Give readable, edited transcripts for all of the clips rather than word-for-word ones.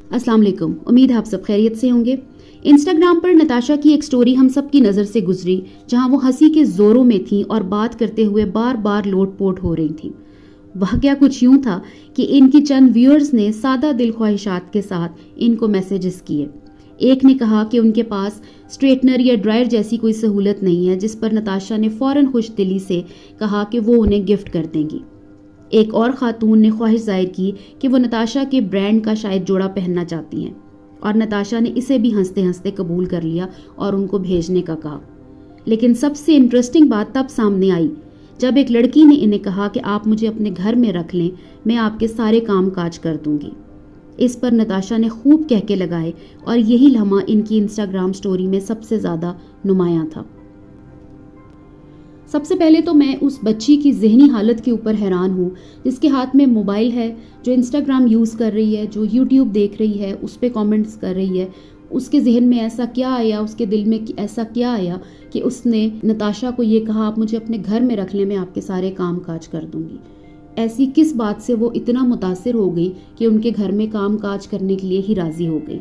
अस्सलाम वालेकुम। उम्मीद है आप सब खैरियत से होंगे। इंस्टाग्राम पर नताशा की एक स्टोरी हम सब की नज़र से गुजरी, जहां वो हंसी के जोरों में थी और बात करते हुए बार बार लोटपोट हो रही थी। वाकया कुछ यूं था कि इनकी चंद व्यूअर्स ने सादा दिल ख्वाहिशात के साथ इनको मैसेजेस किए। एक ने कहा कि उनके पास स्ट्रेटनर या ड्रायर जैसी कोई सहूलत नहीं है, जिस पर नताशा ने फ़ौरन खुश दिली से कहा कि वो उन्हें गिफ्ट कर देंगी। एक और खातून ने ख्वाहिश जाहिर की कि वो नताशा के ब्रांड का शायद जोड़ा पहनना चाहती हैं, और नताशा ने इसे भी हंसते हंसते कबूल कर लिया और उनको भेजने का कहा। लेकिन सबसे इंटरेस्टिंग बात तब सामने आई जब एक लड़की ने इन्हें कहा कि आप मुझे अपने घर में रख लें, मैं आपके सारे काम काज कर दूंगी। इस पर नताशा ने खूब कहके लगाए और यही लम्हा इनकी इंस्टाग्राम स्टोरी में सबसे ज़्यादा नुमायां था। सबसे पहले तो मैं उस बच्ची की ज़हनी हालत के ऊपर हैरान हूँ जिसके हाथ में मोबाइल है, जो इंस्टाग्राम यूज़ कर रही है, जो यूट्यूब देख रही है, उस पर कमेंट्स कर रही है। उसके जहन में ऐसा क्या आया, उसके दिल में ऐसा क्या आया कि उसने नताशा को ये कहा आप मुझे अपने घर में रख लें, मैं आपके सारे काम काज कर दूंगी। ऐसी किस बात से वो इतना मुतासिर हो गई कि उनके घर में काम काज करने के लिए ही राज़ी हो गई।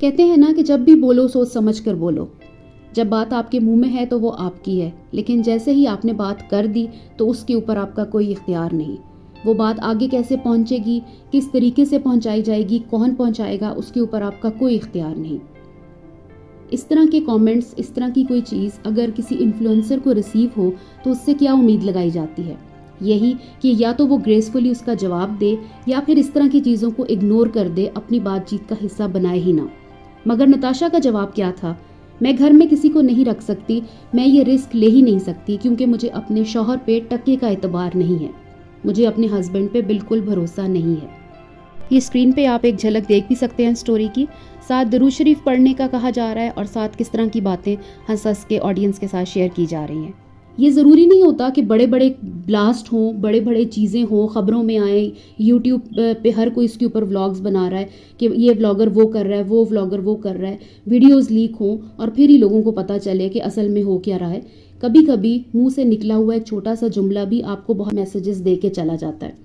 कहते हैं ना कि जब भी बोलो सोच समझ कर बोलो। जब बात आपके मुंह में है तो वो आपकी है, लेकिन जैसे ही आपने बात कर दी तो उसके ऊपर आपका कोई इख्तियार नहीं। वो बात आगे कैसे पहुंचेगी, किस तरीके से पहुंचाई जाएगी, कौन पहुंचाएगा, उसके ऊपर आपका कोई इख्तियार नहीं। इस तरह के कमेंट्स, इस तरह की कोई चीज़ अगर किसी इन्फ्लुएंसर को रिसीव हो तो उससे क्या उम्मीद लगाई जाती है? यही कि या तो वो ग्रेसफुली उसका जवाब दे या फिर इस तरह की चीज़ों को इग्नोर कर दे, अपनी बातचीत का हिस्सा बनाए ही ना। मगर नताशा का जवाब क्या था? मैं घर में किसी को नहीं रख सकती, मैं ये रिस्क ले ही नहीं सकती क्योंकि मुझे अपने शौहर पे टके का एतबार नहीं है, मुझे अपने हस्बैंड पे बिल्कुल भरोसा नहीं है। ये स्क्रीन पे आप एक झलक देख भी सकते हैं स्टोरी की। साथ दरूद शरीफ पढ़ने का कहा जा रहा है और साथ किस तरह की बातें हंस हंस के ऑडियंस के साथ शेयर की जा रही हैं। ये ज़रूरी नहीं होता कि बड़े बड़े ब्लास्ट हों, बड़े बड़े चीज़ें हों, ख़बरों में आए, यूट्यूब पे हर कोई इसके ऊपर व्लॉग्स बना रहा है कि ये व्लॉगर वो कर रहा है, वो व्लॉगर वो कर रहा है, वीडियोस लीक हों और फिर ही लोगों को पता चले कि असल में हो क्या रहा है। कभी कभी मुंह से निकला हुआ एक छोटा सा जुमला भी आपको बहुत मैसेजेस दे के चला जाता है।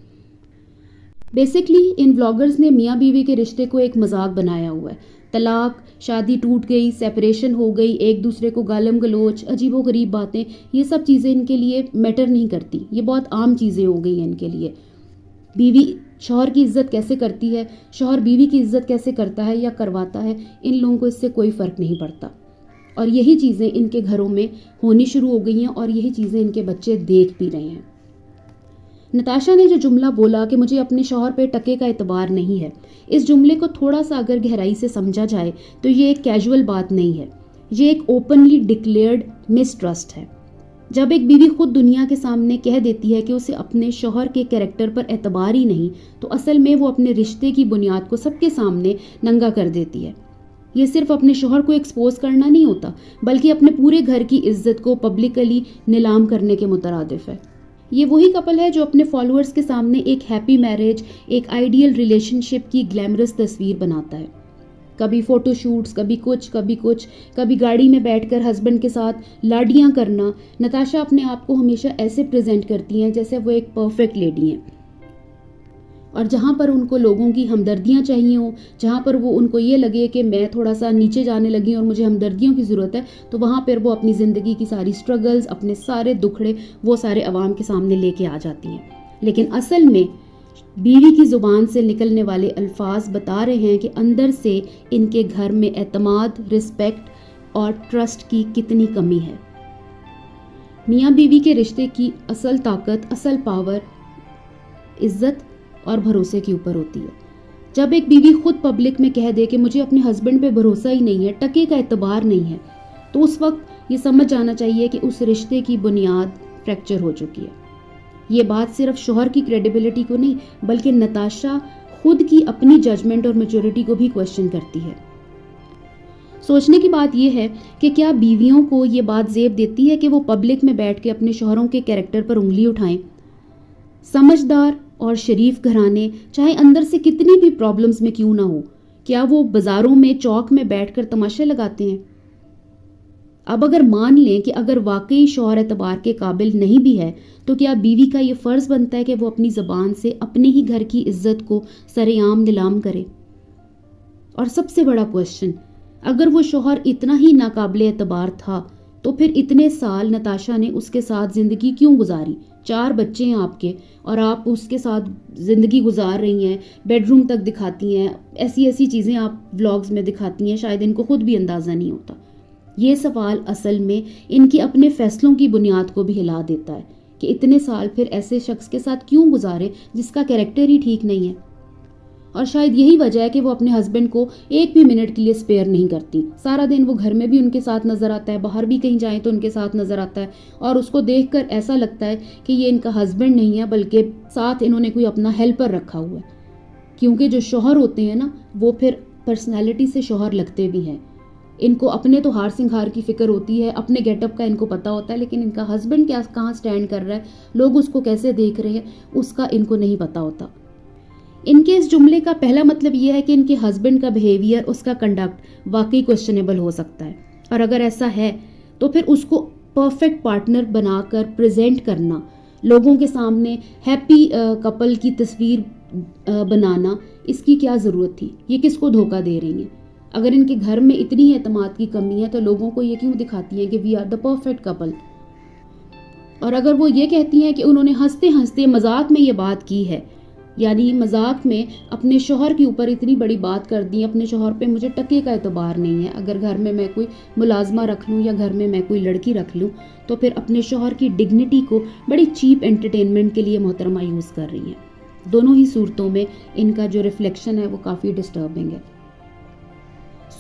बेसिकली इन व्लॉगर्स ने मियाँ बीवी के रिश्ते को एक मजाक बनाया हुआ है। तलाक, शादी टूट गई, सेपरेशन हो गई, एक दूसरे को गालम गलोच, अजीबो गरीब बातें, ये सब चीज़ें इनके लिए मैटर नहीं करती। ये बहुत आम चीज़ें हो गई हैं इनके लिए। बीवी शौहर की इज्जत कैसे करती है, शौहर बीवी की इज्जत कैसे करता है या करवाता है, इन लोगों को इससे कोई फ़र्क नहीं पड़ता। और यही चीज़ें इनके घरों में होनी शुरू हो गई हैं और यही चीज़ें इनके बच्चे देख भी रहे हैं। नताशा ने जो जुमला बोला कि मुझे अपने शौहर पे टके का एतबार नहीं है, इस जुमले को थोड़ा सा अगर गहराई से समझा जाए तो ये एक कैजुअल बात नहीं है, ये एक ओपनली डिक्लेयर्ड मिसट्रस्ट है। जब एक बीवी खुद दुनिया के सामने कह देती है कि उसे अपने शौहर के कैरेक्टर पर एतबार ही नहीं, तो असल में वो अपने रिश्ते की बुनियाद को सबके सामने नंगा कर देती है। ये सिर्फ अपने शौहर को एक्सपोज करना नहीं होता, बल्कि अपने पूरे घर की इज्जत को पब्लिकली नीलाम करने के मुतरादिफ है। ये वही कपल है जो अपने फॉलोअर्स के सामने एक हैप्पी मैरिज, एक आइडियल रिलेशनशिप की ग्लैमरस तस्वीर बनाता है। कभी फोटोशूट्स, कभी कुछ, कभी गाड़ी में बैठकर हस्बैंड के साथ लाडियां करना। नताशा अपने आप को हमेशा ऐसे प्रेजेंट करती हैं जैसे वो एक परफेक्ट लेडी हैं, और जहाँ पर उनको लोगों की हमदर्दियाँ चाहिए हो, जहाँ पर वो उनको ये लगे कि मैं थोड़ा सा नीचे जाने लगी और मुझे हमदर्दियों की ज़रूरत है, तो वहाँ पर वो अपनी ज़िंदगी की सारी स्ट्रगल्स, अपने सारे दुखड़े वो सारे अवाम के सामने लेके आ जाती हैं। लेकिन असल में बीवी की ज़ुबान से निकलने वाले अल्फाज बता रहे हैं कि अंदर से इनके घर में एतमाद, रिस्पेक्ट और ट्रस्ट की कितनी कमी है। मियाँ बीवी के रिश्ते की असल ताकत, असल पावर इज़्ज़त और भरोसे के ऊपर होती है। जब एक बीवी खुद पब्लिक में कह दे कि मुझे अपने हस्बैंड पे भरोसा ही नहीं है, टके का एतबार नहीं है, तो उस वक्त ये समझ जाना चाहिए कि उस रिश्ते की बुनियाद फ्रैक्चर हो चुकी है। ये बात सिर्फ शौहर की क्रेडिबिलिटी को नहीं, बल्कि नताशा खुद की अपनी जजमेंट और मैच्योरिटी को भी क्वेश्चन करती है। सोचने की बात यह है कि क्या बीवियों को ये बात ज़ेब देती है कि वो पब्लिक में बैठ के अपने शौहरों के कैरेक्टर पर उंगली उठाएं? समझदार और शरीफ घराने चाहे अंदर से कितनी भी प्रॉब्लम्स में क्यों ना हो, क्या वो बाजारों में चौक में बैठकर तमाशे लगाते हैं? अब अगर मान लें कि अगर वाकई शौहर एतबार के काबिल नहीं भी है, तो क्या बीवी का ये फ़र्ज़ बनता है कि वो अपनी ज़बान से अपने ही घर की इज्जत को सरेआम नीलाम करे? اور سب سے بڑا کوشچن، اگر وہ شوہر اتنا ہی ناقابل اعتبار تھا تو پھر اتنے سال نتاشا نے اس کے ساتھ زندگی کیوں گزاری؟ 4 بچے ہیں آپ کے اور آپ اس کے ساتھ زندگی گزار رہی ہیں، بیڈ روم تک دکھاتی ہیں، ایسی چیزیں آپ ولاگز میں دکھاتی ہیں، شاید ان کو خود بھی اندازہ نہیں ہوتا۔ یہ سوال اصل میں ان کے اپنے فیصلوں کی بنیاد کو بھی ہلا دیتا ہے کہ اتنے سال پھر ایسے شخص کے ساتھ کیوں گزارے جس کا کیریکٹر ہی ٹھیک نہیں ہے۔ اور شاید یہی وجہ ہے کہ وہ اپنے ہسبینڈ کو ایک بھی منٹ کے لیے اسپیئر نہیں کرتی۔ سارا دن وہ گھر میں بھی ان کے ساتھ نظر آتا ہے، باہر بھی کہیں جائیں تو ان کے ساتھ نظر آتا ہے، اور اس کو دیکھ کر ایسا لگتا ہے کہ یہ ان کا ہسبینڈ نہیں ہے بلکہ ساتھ انہوں نے کوئی اپنا ہیلپر رکھا ہوا ہے۔ کیونکہ جو شوہر ہوتے ہیں نا، وہ پھر پرسنالٹی سے شوہر لگتے بھی ہیں۔ ان کو اپنے تو ہار سنگھار کی فکر ہوتی ہے، اپنے گیٹ اپ کا ان کو پتا ہوتا ہے، لیکن ان کا ہسبینڈ کیا کہاں سٹینڈ کر رہا ہے، لوگ اس کو کیسے دیکھ رہے ہیں، اس کا ان کو نہیں پتا ہوتا۔ ان کے اس جملے کا پہلا مطلب یہ ہے کہ ان کے ہسبینڈ کا بیہیویئر، اس کا کنڈکٹ واقعی کویسچنیبل ہو سکتا ہے، اور اگر ایسا ہے تو پھر اس کو پرفیکٹ پارٹنر بنا کر پریزنٹ کرنا، لوگوں کے سامنے ہیپی کپل کی تصویر بنانا، اس کی کیا ضرورت تھی؟ یہ کس کو دھوکہ دے رہی ہیں؟ اگر ان کے گھر میں اتنی اعتماد کی کمی ہے تو لوگوں کو یہ کیوں دکھاتی ہیں کہ we are the perfect couple? اور اگر وہ یہ کہتی ہیں کہ انہوں نے ہنستے ہنستے مذاق میں یہ بات کی ہے، یعنی مذاق میں اپنے شوہر کے اوپر اتنی بڑی بات کر دی، اپنے شوہر پہ مجھے ٹکے کا اعتبار نہیں ہے، اگر گھر میں کوئی ملازمہ رکھ لوں یا گھر میں کوئی لڑکی رکھ لوں تو پھر اپنے شوہر کی ڈگنیٹی کو بڑی چیپ انٹرٹینمنٹ کے لیے محترمہ یوز کر رہی ہیں۔ دونوں ہی صورتوں میں ان کا جو ریفلیکشن ہے وہ کافی ڈسٹربنگ ہے۔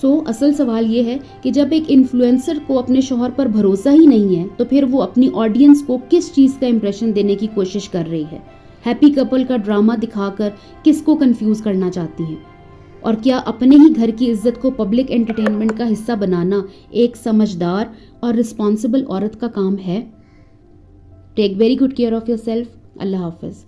اصل سوال یہ ہے کہ جب ایک انفلوئنسر کو اپنے شوہر پر بھروسہ ہی نہیں ہے تو پھر وہ اپنی آڈینس کو کس چیز کا امپریشن دینے کی کوشش کر رہی ہے؟ ہیپی کپل کا ڈرامہ دکھا کر کس کو کنفیوز کرنا چاہتی ہیں؟ اور کیا اپنے ہی گھر کی عزت کو پبلک انٹرٹینمنٹ کا حصہ بنانا ایک سمجھدار اور رسپانسبل عورت کا کام ہے؟ Take very good care of yourself. اللہ حافظ۔